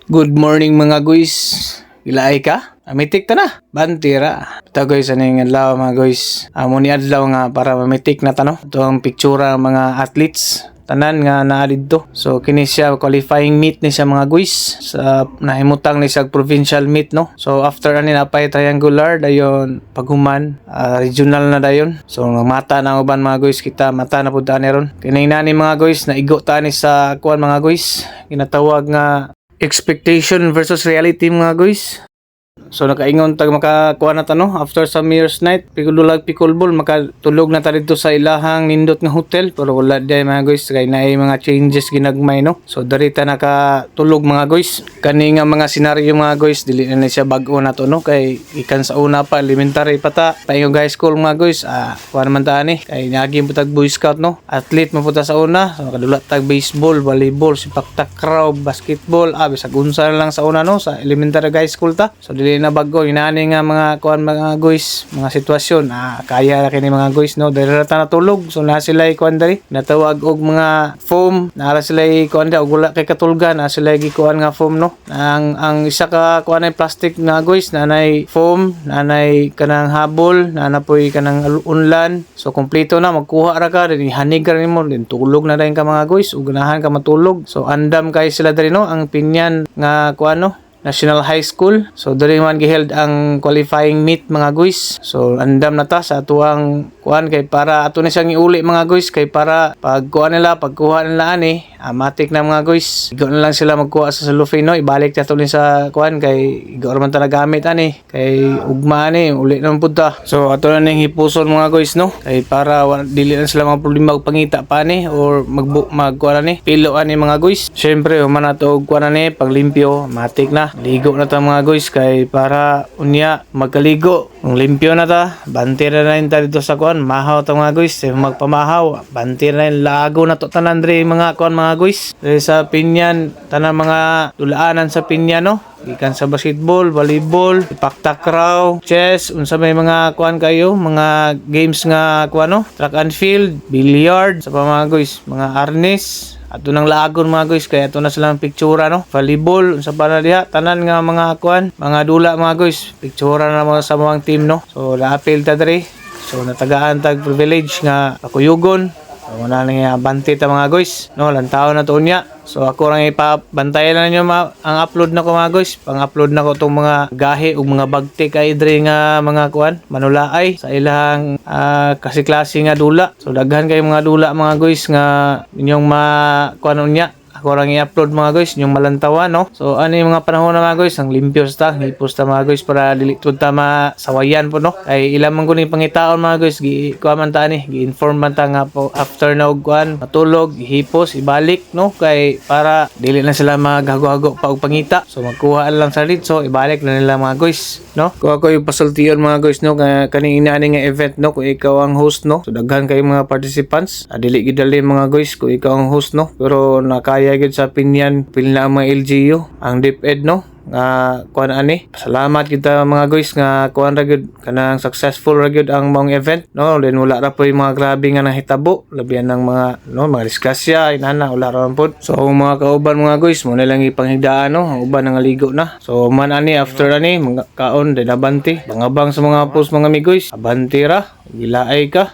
Good morning mga guys. Ilaay ka? Amitik ta na. Bantira. Ito guys, ano yung adlaw mga guys. Amo ni adlaw nga para mamitik na ta no. Ito ang pictura ng mga athletes. Tanan nga naa didto. So kini siya qualifying meet ni siya mga guys. Sa nahimutang ni siya provincial meet no. So after ani napay triangular dayon paghuman regional na dayon. So mata na uban mga guys kita mata na pud ani ron. Kini nani mga guys na igo ta ni sa kuan mga guys. Ginatawag nga expectation versus reality mga guys. So nakaingon tag makakuha na ta no after some years night pikudulag pickleball makatulog na ta dito sa ilahang nindot nga hotel pero wala day mga guys kay naay mga changes ginagmay no. So dari ta nakatulog mga guys kani nga mga senaryo mga guys dili na siya bag-o na to no kay ikan sa una pa elementary pa ta paingon high school mga guys kuha naman ta ani kay naging putag boy scout no athlete mo puta sa una so kadulat tag baseball volleyball sipak takraw basketball bisag unsa lang sa una no sa elementary high school ta so dili na bago inani nga mga kuan mga guys mga sitwasyon kaya ra kini mga guys no dili ra ta natulog so na sila kuan diri natawag og mga foam na sila kuan da og wala kay katulgan na sila gikuan nga foam no ang isa ka kuan ay plastic nga guys nanay foam nanay kanang habol nanapoy kanang unlan so kompleto na magkuha ra ka din hanig ra nimo din tulog na dayon ka mga guys ug ganahan ka matulog so andam kay sila diri no ang pinyan nga kuan no National High School. So diri man giheld ang qualifying meet mga guys. So andam na ta sa atuang kuan kay para ato na siyang iuli mga guys kay para pagkuha nila ani matik na mga guys. Igo na lang sila magkuha sa cellophane no ibalik ta to ni sa kuan kay igo ra man ta nagamit ani kay ugma ani uli na pud ta. So ato na ning hipuson mga guys no kay para dili na sila mga problema og pangita pa ni or magkuha ni pilo ani mga guys. Syempre human ato og kuan ani paglimpyo matik na ligo na ta mga guys kay para unya magkaligo kung limpyo na ta bantira na rin ta dito sa kuan mahaw ta mga guys magpamahaw bantira na lago na to tanan diri mga kuan mga guys diri sa pinyan tanan mga dulaanan sa pinyan no ikan sa basketball volleyball paktakraw chess unsa may mga kuan kayo mga games nga kuan no track and field billiard sa mga guys mga arnis ato nang lagon mga guys kaya ato na silang pictura no volleyball unsa pa na diha tanan nga mga kuan mga dula mga guys pictura na mga sa mga team no so laapil ta diri so natagaan tag privilege nga pakuyugon so na nga bante ta mga guys no lantaw na to unya so ako rang ipabantayan na ninyo ang upload na ko mga guys pang-upload na ko tong mga gahi ug mga bagte kay diri nga mga kuan manulaay sa ilang klase nga dula so daghan kay mga dula mga guys nga inyong kuan unya ako lang i-upload mga guys yung malantawan no so ano yung mga panahon na mga guys ang limpyo ta hipos ta mga guys para dili tud ta masawayan po no kay ilang man kuning pangitaon mga guys kuha man ta ni gi-inform man ta nga po after na og kuan matulog hipos ibalik no kay para dili na sila maghago-hago pa og pangita so magkuha lang sa dito ibalik na nila mga guys no kuha ko yung pasultiyon mga guys no kaning inaani nga event no kung ikaw ang host no so daghan kay mga participants dili gid dali mga guys kung ikaw ang host no pero nakaya gid sa pinyan pil na mga LGU ang DepEd no nga kuan ani salamat kita mga guys nga kuan ra gyud kanang successful ra gyud ang mong event no then wala ra poy mga grabe nga nahitabo labihan ng mga no mga disgrasya inana wala ra pud so mga kauban mga guys mo na lang ipanghigdaan no ang uban nga ligo na so man ani after ani mga kaon din abanti bangabang sa mga post mga mi guys abanti ra gilaay ka